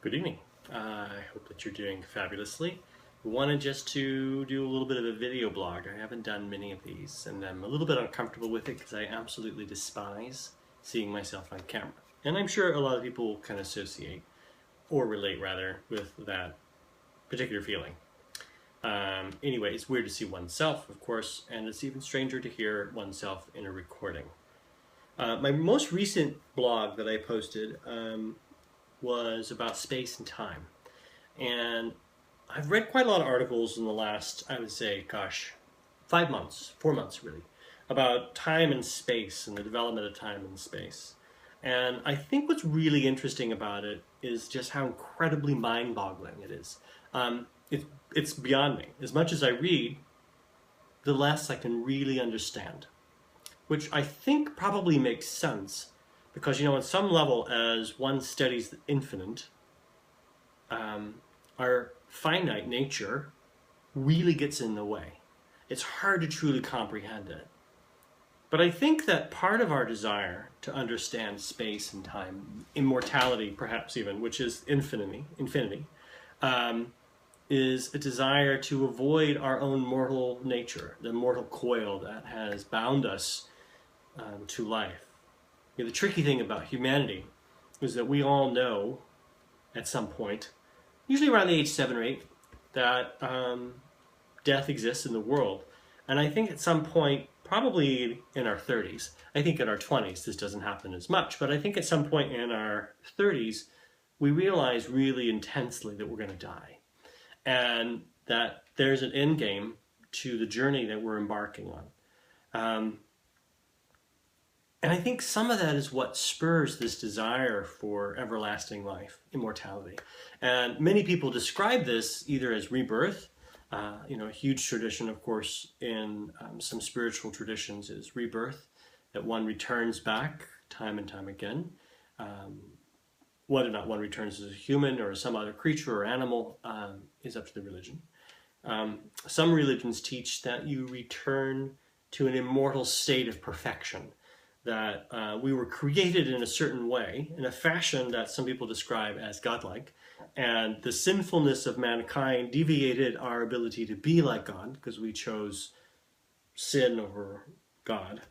Good evening. I hope that you're doing fabulously. I wanted just to do a little bit of a video blog. I haven't done many of these, and I'm a little bit uncomfortable with it because I absolutely despise seeing myself on camera. And I'm sure a lot of people can associate, or relate rather, with that particular feeling. Anyway, it's weird to see oneself, of course, and it's even stranger to hear oneself in a recording. My most recent blog that I posted was about space and time. And I've read quite a lot of articles in the last, I would say, 5 months, 4 months really, about time and space and the development of time and space. And I think what's really interesting about it is just how incredibly mind-boggling it is. It's beyond me. As much as I read, the less I can really understand, which I think probably makes sense because, on some level, as one studies the infinite, our finite nature really gets in the way. It's hard to truly comprehend it. But I think that part of our desire to understand space and time, immortality perhaps even, which is infinity, is a desire to avoid our own mortal nature, the mortal coil that has bound us to life. The tricky thing about humanity is that we all know at some point, usually around the age 7 or 8, that death exists in the world. And I think at some point, probably in our 30s, I think in our 20s this doesn't happen as much, but I think at some point in our 30s, we realize really intensely that we're going to die. And that there's an end game to the journey that we're embarking on. And I think some of that is what spurs this desire for everlasting life, immortality. And many people describe this either as rebirth. A huge tradition, of course, in some spiritual traditions is rebirth, that one returns back time and time again. Whether or not one returns as a human or some other creature or animal is up to the religion. Some religions teach that you return to an immortal state of perfection, that we were created in a certain way, in a fashion that some people describe as godlike, and the sinfulness of mankind deviated our ability to be like God because we chose sin over God,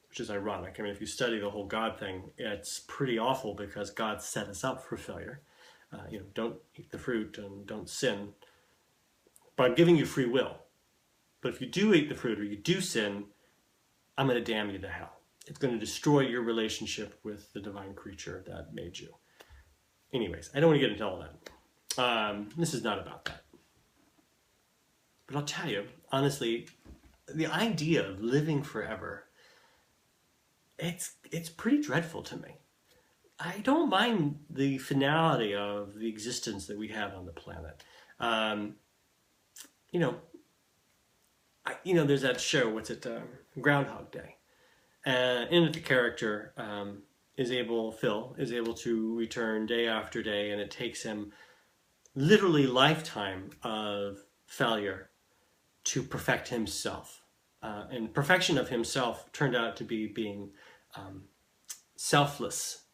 which is ironic. I mean, if you study the whole God thing, it's pretty awful because God set us up for failure. Don't eat the fruit and don't sin, but I'm giving you free will. But if you do eat the fruit or you do sin, I'm going to damn you to hell. It's going to destroy your relationship with the divine creature that made you. Anyways, I don't want to get into all that. This is not about that. But I'll tell you, honestly, the idea of living forever, it's pretty dreadful to me. I don't mind the finality of the existence that we have on the planet. There's that show, Groundhog Day. In it, the character, Phil, is able to return day after day, and it takes him literally lifetime of failure to perfect himself. And perfection of himself turned out to be being selfless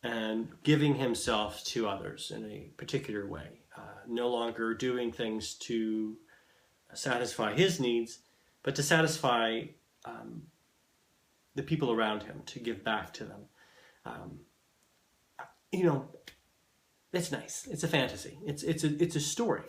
and giving himself to others in a particular way. No longer doing things to satisfy his needs, but to satisfy the people around him, to give back to them. It's nice. It's a fantasy. It's a story.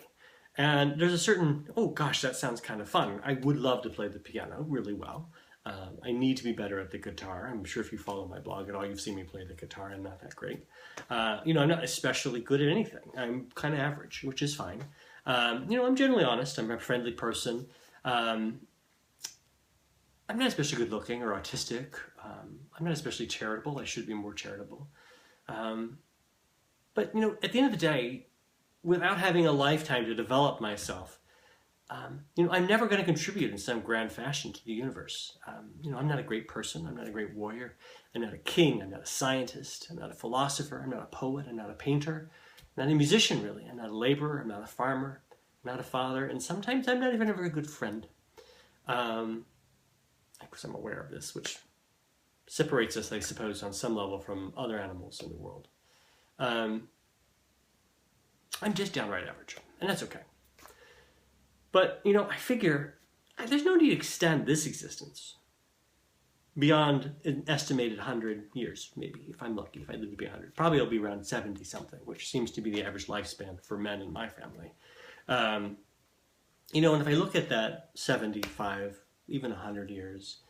And there's a certain, oh gosh, that sounds kind of fun. I would love to play the piano really well. I need to be better at the guitar. I'm sure if you follow my blog at all, you've seen me play the guitar. I'm not that great. I'm not especially good at anything. I'm kind of average, which is fine. I'm generally honest. I'm a friendly person. I'm not especially good looking or autistic. I'm not especially charitable. I should be more charitable. But at the end of the day, without having a lifetime to develop myself, I'm never going to contribute in some grand fashion to the universe. I'm not a great person. I'm not a great warrior. I'm not a king. I'm not a scientist. I'm not a philosopher. I'm not a poet. I'm not a painter. I'm not a musician, really. I'm not a laborer. I'm not a farmer. I'm not a father. And sometimes I'm not even a very good friend. Because I'm aware of this, which separates us, I suppose, on some level from other animals in the world. I'm just downright average, and that's okay. But, I figure there's no need to extend this existence beyond an estimated 100 years, maybe, if I'm lucky, if I live to be 100. Probably it'll be around 70-something, which seems to be the average lifespan for men in my family. And if I look at that 75, even 100 years,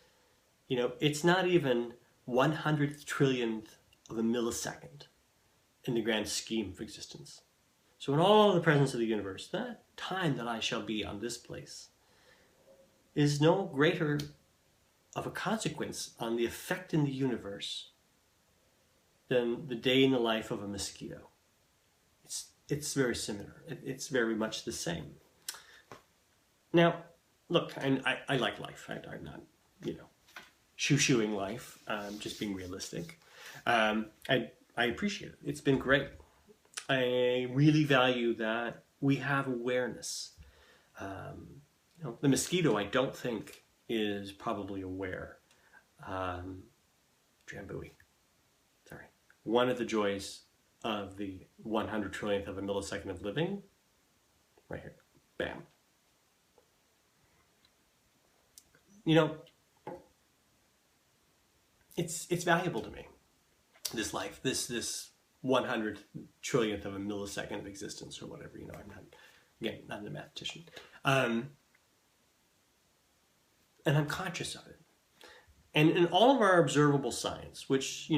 it's not even 100th trillionth of a millisecond in the grand scheme of existence. So in all the presence of the universe, that time that I shall be on this place is no greater of a consequence on the effect in the universe than the day in the life of a mosquito. It's very similar. It's very much the same. Now, look, I like life. I'm not, shoo-shooing life. I'm just being realistic. I appreciate it. It's been great. I really value that we have awareness. The mosquito, I don't think, is probably aware. Drambuie. Sorry. One of the joys of the 100 trillionth of a millisecond of living, right here. Bam. It's valuable to me. This life, this 100 trillionth of a millisecond of existence or whatever, I'm not a mathematician. And I'm conscious of it. And in all of our observable science, which,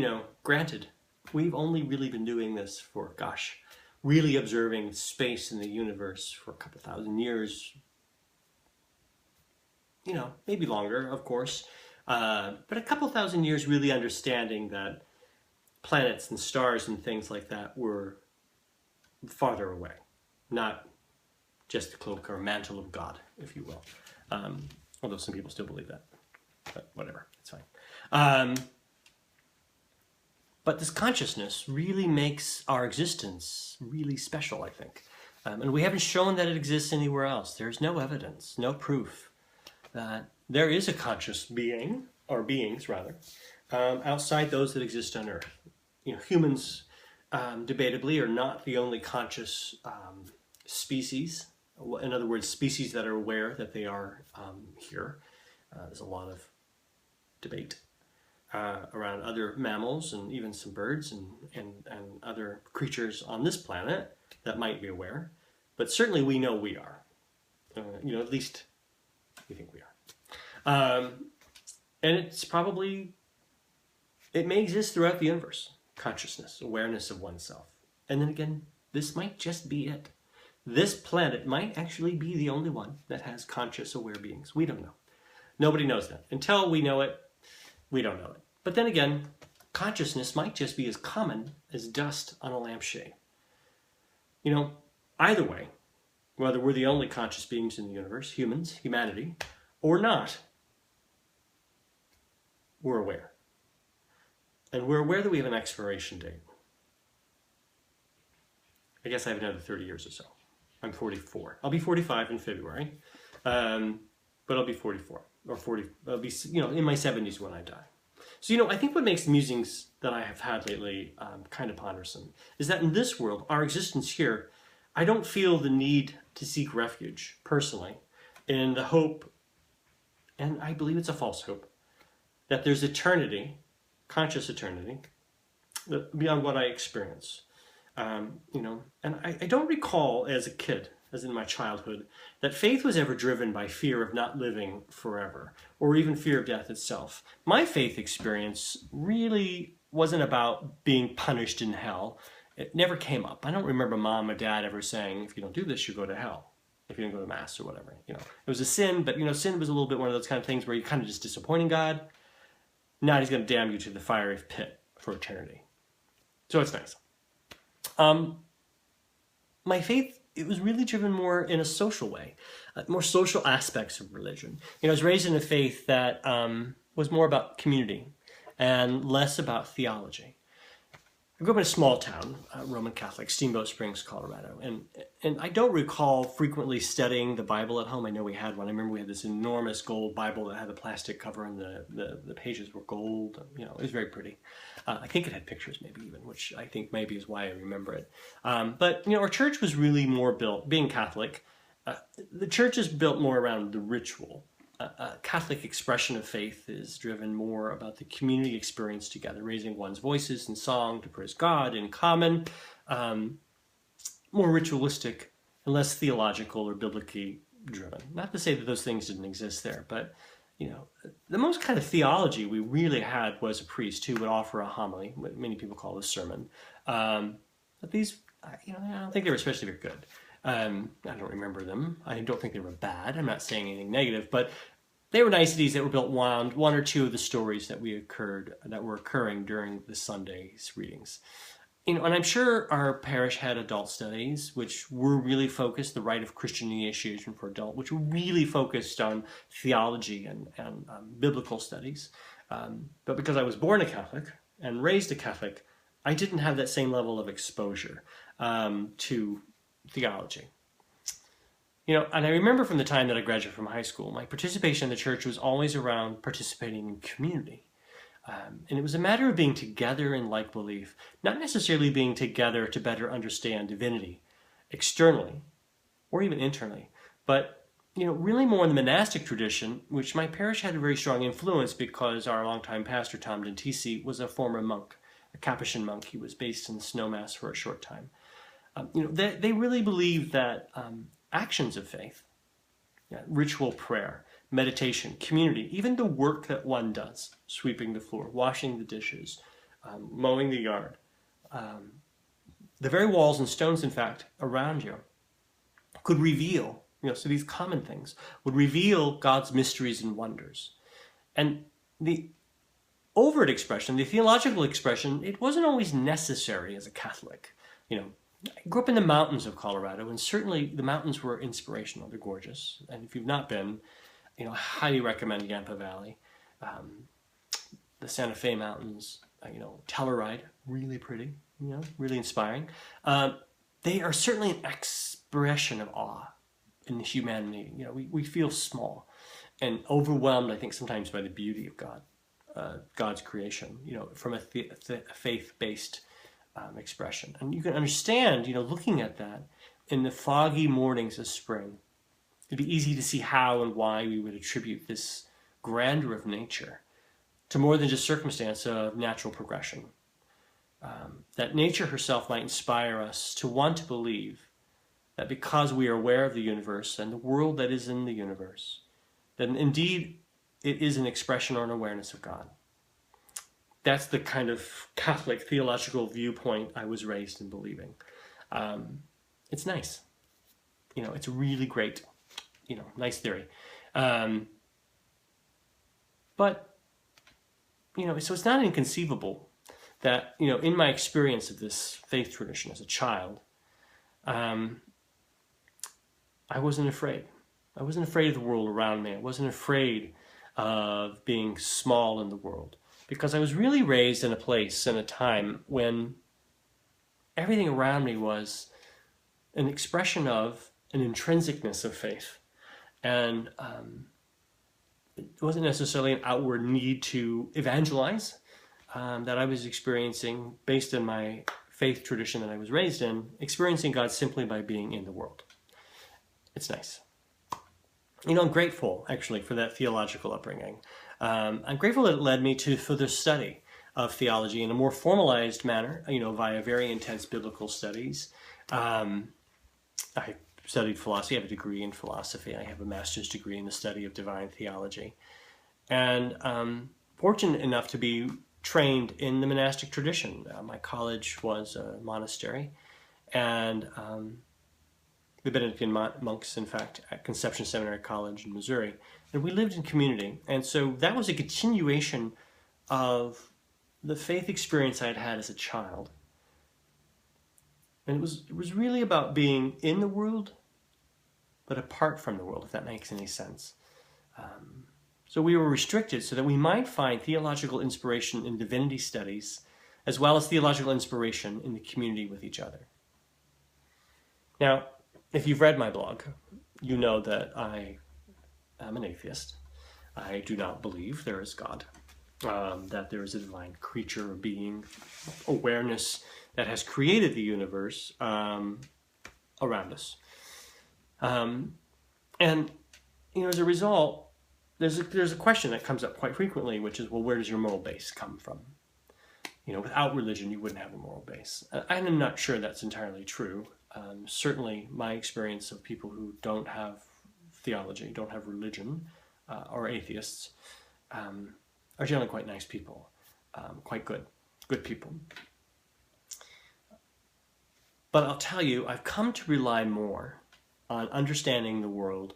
granted, we've only really been doing this for, really observing space in the universe for a couple thousand years, maybe longer, of course, but a couple thousand years really understanding that planets and stars and things like that were farther away, not just the cloak or mantle of God, if you will. Although some people still believe that, but whatever, it's fine. But this consciousness really makes our existence really special, I think. And we haven't shown that it exists anywhere else. There's no evidence, no proof that there is a conscious being, or beings rather, outside those that exist on Earth. Humans, debatably, are not the only conscious species. In other words, species that are aware that they are here. There's a lot of debate around other mammals and even some birds and other creatures on this planet that might be aware. But certainly we know we are. At least we think we are. And it's probably, it may exist throughout the universe. Consciousness, awareness of oneself. And then again, this might just be it. This planet might actually be the only one that has conscious, aware beings. We don't know. Nobody knows that. Until we know it, we don't know it. But then again, consciousness might just be as common as dust on a lampshade. Either way, whether we're the only conscious beings in the universe, humans, humanity, or not, we're aware. And we're aware that we have an expiration date. I guess I have another 30 years or so. I'm 44. I'll be 45 in February, but I'll be 44 or 40. I'll be, in my 70s when I die. So, I think what makes the musings that I have had lately kind of pondersome is that in this world, our existence here, I don't feel the need to seek refuge personally in the hope, and I believe it's a false hope, that there's eternity, conscious eternity, beyond what I experience. And I don't recall as a kid, as in my childhood, that faith was ever driven by fear of not living forever, or even fear of death itself. My faith experience really wasn't about being punished in hell. It never came up. I don't remember mom or dad ever saying, if you don't do this, you go to hell, if you don't go to mass or whatever. It was a sin, but sin was a little bit one of those kind of things where you're kind of just disappointing God. Now he's going to damn you to the fiery pit for eternity. So it's nice. My faith, it was really driven more in a social way, more social aspects of religion. I was raised in a faith that was more about community and less about theology. I grew up in a small town, Roman Catholic, Steamboat Springs, Colorado, and I don't recall frequently studying the Bible at home. I know we had one. I remember we had this enormous gold Bible that had a plastic cover, and the pages were gold. You know, it was very pretty. I think it had pictures, maybe even, which I think maybe is why I remember it. But you know, our church was really more built, being Catholic. The church is built more around the ritual. Catholic expression of faith is driven more about the community experience together, raising one's voices in song to praise God in common, more ritualistic and less theological or biblically driven. Not to say that those things didn't exist there, but you know, the most kind of theology we really had was a priest who would offer a homily, what many people call a sermon. But these, you know, I don't think they were especially very good. I don't remember them. I don't think they were bad. I'm not saying anything negative, but they were niceties that were built around one or two of the stories that were occurring during the Sunday's readings. You know, and I'm sure our parish had adult studies, which were really focused, the rite of Christian initiation for adult, which were really focused on theology and biblical studies. But because I was born a Catholic and raised a Catholic, I didn't have that same level of exposure to theology. You know, and I remember from the time that I graduated from high school, my participation in the church was always around participating in community. And it was a matter of being together in like belief, not necessarily being together to better understand divinity externally or even internally, but, you know, really more in the monastic tradition, which my parish had a very strong influence because our longtime pastor, Tom Dentisi, was a former monk, a Capuchin monk. He was based in Snowmass for a short time. You know, they really believed that actions of faith, ritual prayer, meditation, community, even the work that one does, sweeping the floor, washing the dishes, mowing the yard, the very walls and stones, in fact, around you, could reveal, you know, so these common things would reveal God's mysteries and wonders. And the overt expression, the theological expression, it wasn't always necessary as a Catholic. You know, I grew up in the mountains of Colorado, and certainly the mountains were inspirational. They're gorgeous. And if you've not been, you know, I highly recommend Yampa Valley. The Santa Fe Mountains, you know, Telluride, really pretty, you know, really inspiring. They are certainly an expression of awe in the humanity. You know, we feel small and overwhelmed, I think, sometimes by the beauty of God, God's creation, you know, from a faith-based expression. And you can understand, you know, looking at that in the foggy mornings of spring, it'd be easy to see how and why we would attribute this grandeur of nature to more than just circumstance of natural progression. That nature herself might inspire us to want to believe that because we are aware of the universe and the world that is in the universe, that indeed it is an expression or an awareness of God. That's the kind of Catholic theological viewpoint I was raised in believing. It's nice. You know, it's really great. You know, nice theory. But, you know, so it's not inconceivable that, you know, in my experience of this faith tradition as a child, I wasn't afraid. I wasn't afraid of the world around me. I wasn't afraid of being small in the world. Because I was really raised in a place and a time when everything around me was an expression of an intrinsicness of faith. And it wasn't necessarily an outward need to evangelize that I was experiencing based on my faith tradition that I was raised in, experiencing God simply by being in the world. It's nice. You know, I'm grateful, actually, for that theological upbringing. I'm grateful that it led me to further study of theology in a more formalized manner, you know, via very intense biblical studies. I studied philosophy. I have a degree in philosophy. I have a master's degree in the study of divine theology. And fortunate enough to be trained in the monastic tradition. My college was a monastery, and the Benedictine monks, in fact, at Conception Seminary College in Missouri. And we lived in community. And so that was a continuation of the faith experience I had had as a child. And it was really about being in the world, but apart from the world, if that makes any sense. So we were restricted so that we might find theological inspiration in divinity studies as well as theological inspiration in the community with each other. Now, if you've read my blog, you know that I am an atheist. I do not believe there is God, that there is a divine creature or being, awareness that has created the universe around us. And, as a result, there's a question that comes up quite frequently, which is, well, where does your moral base come from? Without religion, you wouldn't have a moral base. I'm not sure that's entirely true. Certainly, my experience of people who don't have theology, don't have religion, or atheists, are generally quite nice people, quite good people. But I'll tell you, I've come to rely more on understanding the world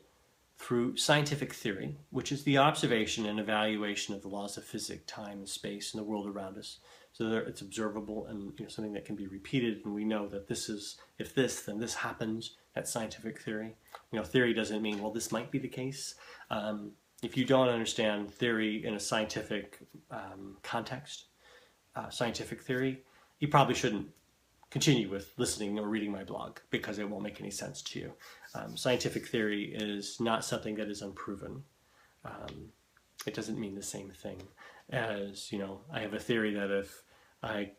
through scientific theory, which is the observation and evaluation of the laws of physics, time and space, and the world around us. So that it's observable and something that can be repeated, and we know that this is, if this, then this happens. That's scientific theory. Theory doesn't mean, well, this might be the case. If you don't understand theory in a scientific context, scientific theory, you probably shouldn't continue with listening or reading my blog, because it won't make any sense to you. Scientific theory is not something that is unproven. It doesn't mean the same thing as, I have a theory that if I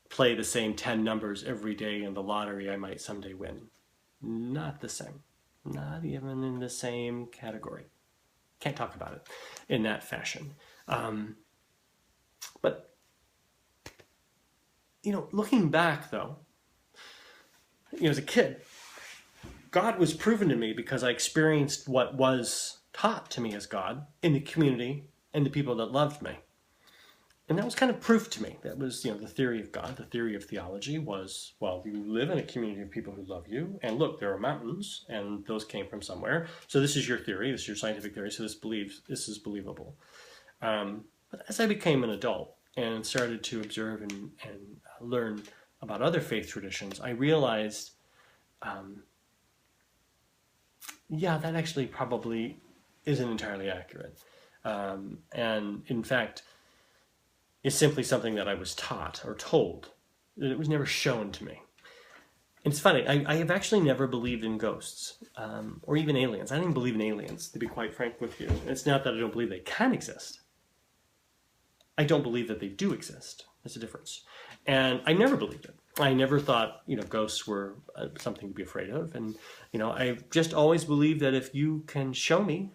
play the same 10 numbers every day in the lottery, I might someday win. Not the same. Not even in the same category. Can't talk about it in that fashion. But, looking back, though, as a kid, God was proven to me because I experienced what was taught to me as God in the community and the people that loved me. And that was kind of proof to me. That was, the theory of God, the theory of theology was, well, you live in a community of people who love you, and look, there are mountains, and those came from somewhere. So this is your theory, this is your scientific theory, so this is believable. But as I became an adult and started to observe and learn about other faith traditions, I realized, that actually probably isn't entirely accurate. And in fact, it's simply something that I was taught or told. It was never shown to me. It's funny, I have actually never believed in ghosts, or even aliens. I don't even believe in aliens, to be quite frank with you. It's not that I don't believe they can exist. I don't believe that they do exist. There's a difference. And I never believed it. I never thought, ghosts were something to be afraid of. And, I've just always believed that if you can show me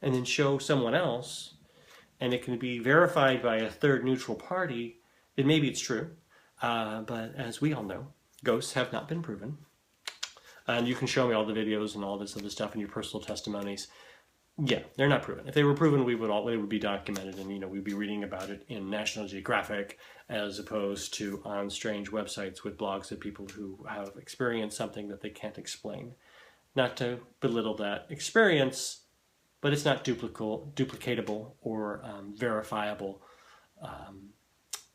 and then show someone else, and it can be verified by a third neutral party, then maybe it's true. But as we all know, ghosts have not been proven. And you can show me all the videos and all this other stuff in your personal testimonies. Yeah, they're not proven. If they were proven, it would be documented, and we'd be reading about it in National Geographic, as opposed to on strange websites with blogs of people who have experienced something that they can't explain. Not to belittle that experience, but it's not duplicatable or verifiable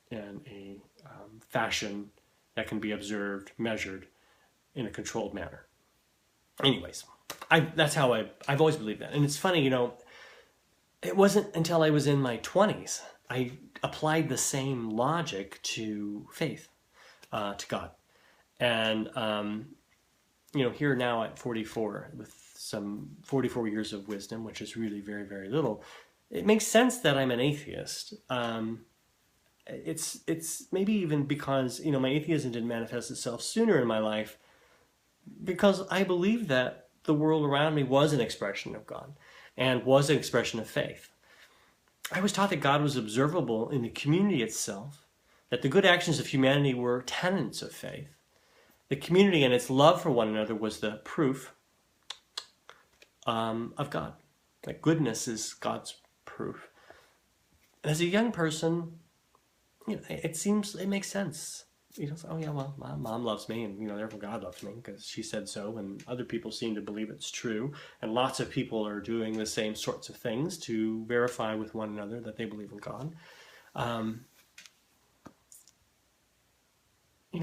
in a fashion that can be observed, measured in a controlled manner. Anyways, that's how I've always believed that. And it's funny, it wasn't until I was in my 20s I applied the same logic to faith, to God. And, here now at 44, with some 44 years of wisdom, which is really very, very little, it makes sense that I'm an atheist. It's maybe even because, my atheism didn't manifest itself sooner in my life, because I believe that the world around me was an expression of God and was an expression of faith. I was taught that God was observable in the community itself, that the good actions of humanity were tenets of faith. The community and its love for one another was the proof of God. That goodness is God's proof. As a young person, it makes sense. Oh yeah, well, my mom loves me, and therefore God loves me because she said so, and other people seem to believe it's true, and lots of people are doing the same sorts of things to verify with one another that they believe in God.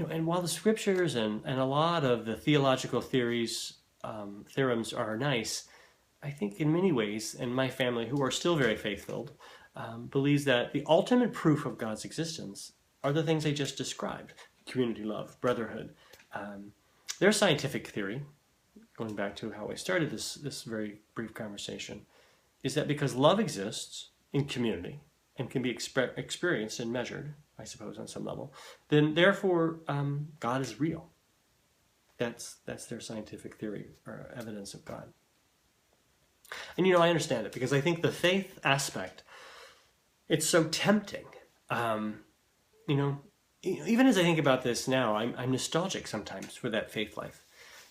And while the scriptures and a lot of the theological theorems are nice, I think in many ways, and my family, who are still very faith-filled, believes that the ultimate proof of God's existence are the things I just described: community, love, brotherhood. There's scientific theory, going back to how I started this very brief conversation, is that because love exists in community and can be experienced and measured, I suppose, on some level, then therefore God is real. That's their scientific theory or evidence of God. And I understand it, because I think the faith aspect, it's so tempting. Even as I think about this now, I'm nostalgic sometimes for that faith life.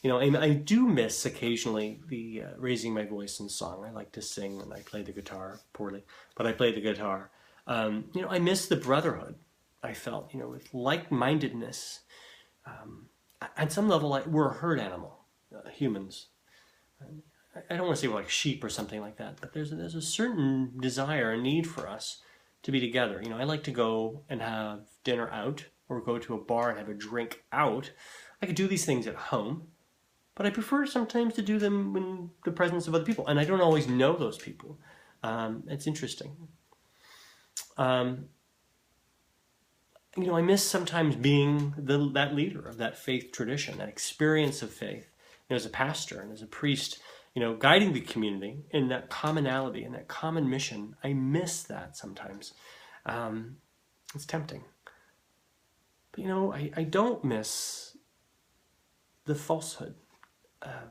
I do miss occasionally the raising my voice in song. I like to sing, and I play the guitar poorly, but I play the guitar. I miss the brotherhood I felt, with like-mindedness. At some level, we're a herd animal, humans. I don't want to say we're like sheep or something like that, but there's a certain desire, a need for us to be together. I like to go and have dinner out, or go to a bar and have a drink out. I could do these things at home, but I prefer sometimes to do them in the presence of other people, and I don't always know those people. It's interesting. I miss sometimes being that leader of that faith tradition, that experience of faith. As a pastor and as a priest, guiding the community in that commonality and that common mission. I miss that sometimes. It's tempting. But I don't miss the falsehood. I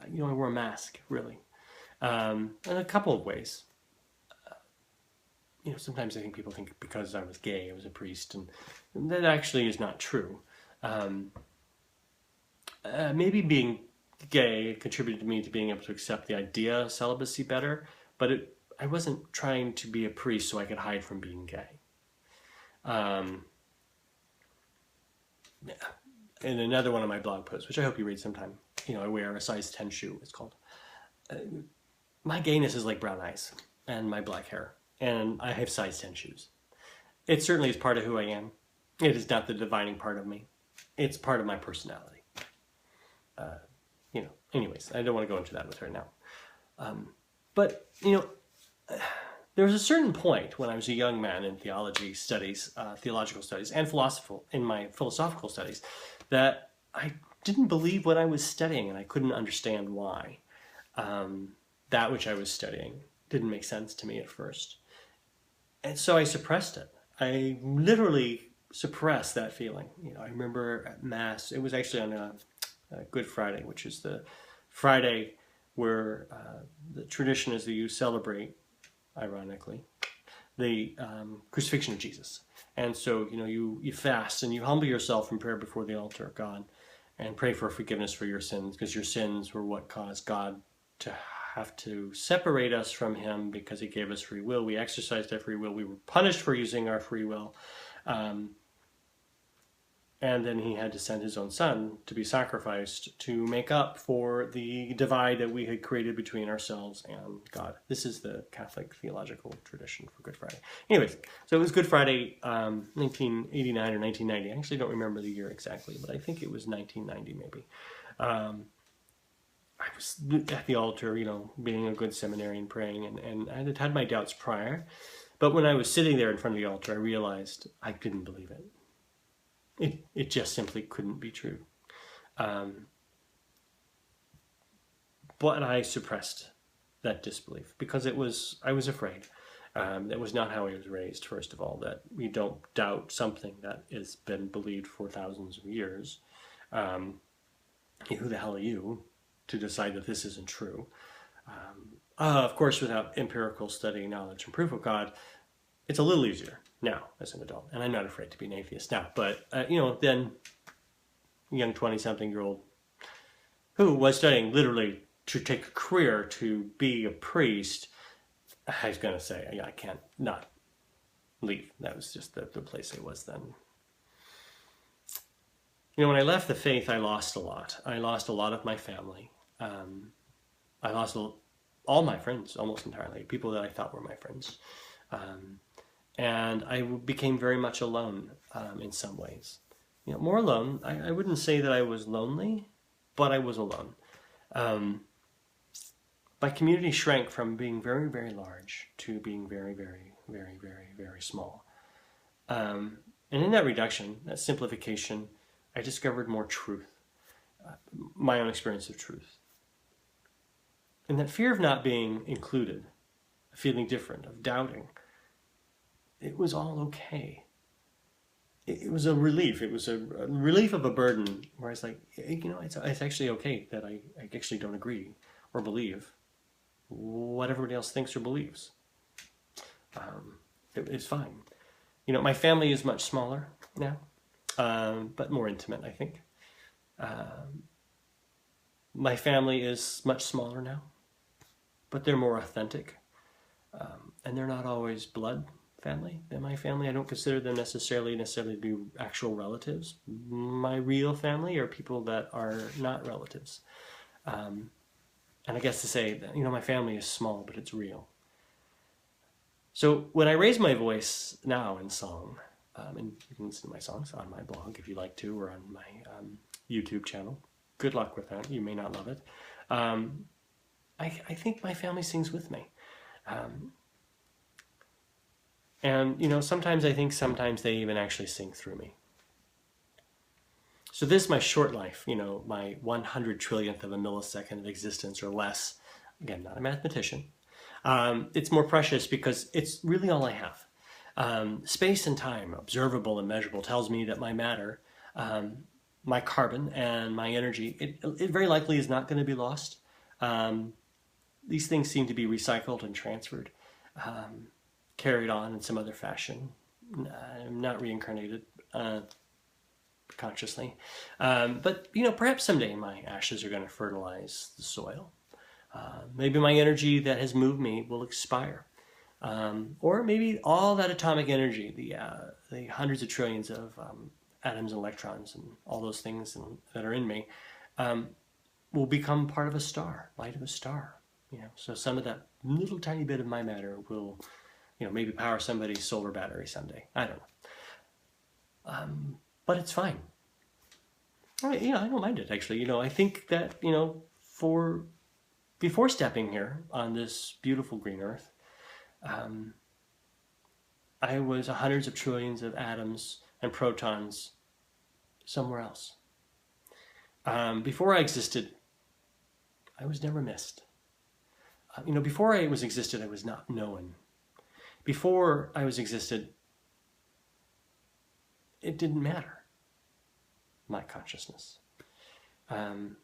wear a mask, really, in a couple of ways. Sometimes I think people think because I was gay, I was a priest, and that actually is not true. Maybe being gay contributed to me to being able to accept the idea of celibacy better, but I wasn't trying to be a priest so I could hide from being gay. In another one of my blog posts, which I hope you read sometime, I wear a size 10 shoe, it's called. My gayness is like brown eyes and my black hair, and I have size 10 shoes. It certainly is part of who I am. It is not the defining part of me. It's part of my personality. Anyways, I don't want to go into that with her now. But there was a certain point when I was a young man in theology studies, theological studies, and in my philosophical studies, that I didn't believe what I was studying, and I couldn't understand why. That which I was studying didn't make sense to me at first. And so I suppressed it. I literally suppressed that feeling. I remember at Mass, it was actually on a Good Friday, which is the Friday where the tradition is that you celebrate, ironically, the crucifixion of Jesus. And so, you fast and you humble yourself in prayer before the altar of God and pray for forgiveness for your sins, because your sins were what caused God to have to separate us from him, because he gave us free will. We exercised our free will. We were punished for using our free will. And then he had to send his own son to be sacrificed to make up for the divide that we had created between ourselves and God. This is the Catholic theological tradition for Good Friday. Anyways, so it was Good Friday, 1989 or 1990. I actually don't remember the year exactly, but I think it was 1990 maybe. I was at the altar, being a good seminarian, praying, and I had my doubts prior. But when I was sitting there in front of the altar, I realized I couldn't believe it. It just simply couldn't be true. But I suppressed that disbelief because I was afraid. That was not how I was raised, first of all, that we don't doubt something that has been believed for thousands of years. Who the hell are you to decide that this isn't true? Of course, without empirical study, knowledge, and proof of God, it's a little easier now as an adult, and I'm not afraid to be an atheist now. But then a young 20-something-year-old who was studying literally to take a career to be a priest, I was going to say, I can't not leave. That was just the place I was then. When I left the faith, I lost a lot. I lost a lot of my family. I lost all my friends almost entirely, people that I thought were my friends. And I became very much alone in some ways. More alone. I wouldn't say that I was lonely, but I was alone. My community shrank from being very, very large to being very, very, very, very, very small. And in that reduction, that simplification, I discovered more truth, my own experience of truth. And that fear of not being included, feeling different, of doubting, it was all okay. It was a relief. It was a relief of a burden where I was like, it's actually okay that I actually don't agree or believe what everybody else thinks or believes. It's fine. My family is much smaller now, but more intimate, I think. My family is much smaller now, but they're more authentic. And they're not always blood family. In my family, I don't consider them necessarily to be actual relatives. My real family are people that are not relatives. And I guess to say that, my family is small, but it's real. So when I raise my voice now in song, and you can listen to my songs on my blog if you like to, or on my YouTube channel. Good luck with that. You may not love it. I think my family sings with me. And, sometimes I think sometimes they even actually sing through me. So this is my short life, my 100 trillionth of a millisecond of existence or less. Again, not a mathematician. It's more precious because it's really all I have. Space and time, observable and measurable, tells me that my matter, my carbon and my energy, it very likely is not going to be lost. These things seem to be recycled and transferred, carried on in some other fashion, not reincarnated consciously. But, perhaps someday my ashes are going to fertilize the soil. Maybe my energy that has moved me will expire. Or maybe all that atomic energy, the hundreds of trillions of atoms and electrons and all those things that are in me, will become part of a star, light of a star. So some of that little tiny bit of my matter will, maybe power somebody's solar battery someday. I don't know. But it's fine. I don't mind it, actually. I think that, before stepping here on this beautiful green earth, I was hundreds of trillions of atoms and protons somewhere else. Before I existed, I was never missed. Before I was existed, I was not known. Before I was existed, it didn't matter, my consciousness. And,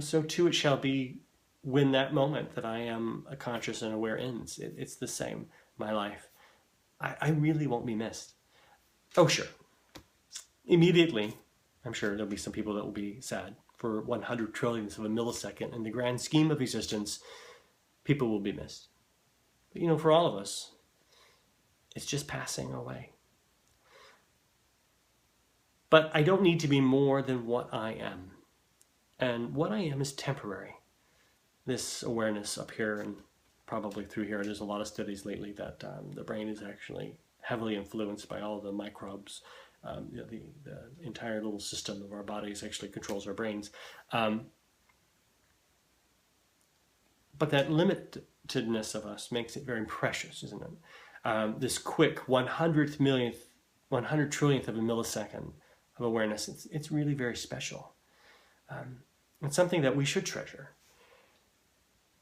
so too it shall be when that moment that I am a conscious and aware ends. It's the same, my life. I really won't be missed. Oh, sure. Immediately, I'm sure there'll be some people that will be sad. For 100 trillionths of a millisecond, in the grand scheme of existence, people will be missed. But, for all of us, it's just passing away. But I don't need to be more than what I am. And what I am is temporary. This awareness up here and probably through here, there's a lot of studies lately that the brain is actually heavily influenced by all the microbes. The entire little system of our bodies actually controls our brains. But that limitedness of us makes it very precious, isn't it? This quick 100 trillionth of a millisecond of awareness, it's really very special. It's something that we should treasure.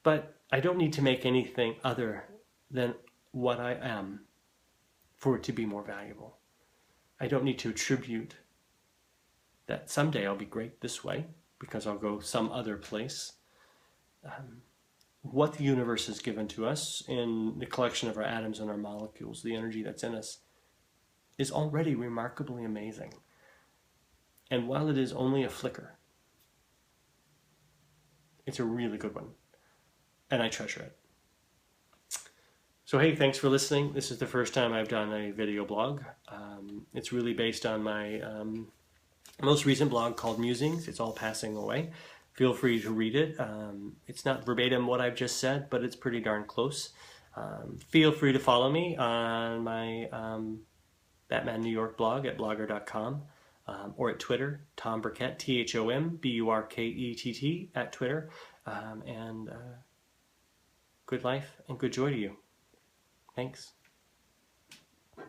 But I don't need to make anything other than what I am for it to be more valuable. I don't need to attribute that someday I'll be great this way because I'll go some other place. What the universe has given to us in the collection of our atoms and our molecules, the energy that's in us, is already remarkably amazing. And while it is only a flicker, it's a really good one. And I treasure it. So hey, thanks for listening. This is the first time I've done a video blog. It's really based on my most recent blog called Musings. It's all passing away. Feel free to read it. It's not verbatim what I've just said, but it's pretty darn close. Feel free to follow me on my Batman New York blog at blogger.com or at Twitter, Tom Burkett, THOMBURKETT at Twitter. And good life and good joy to you. Thanks.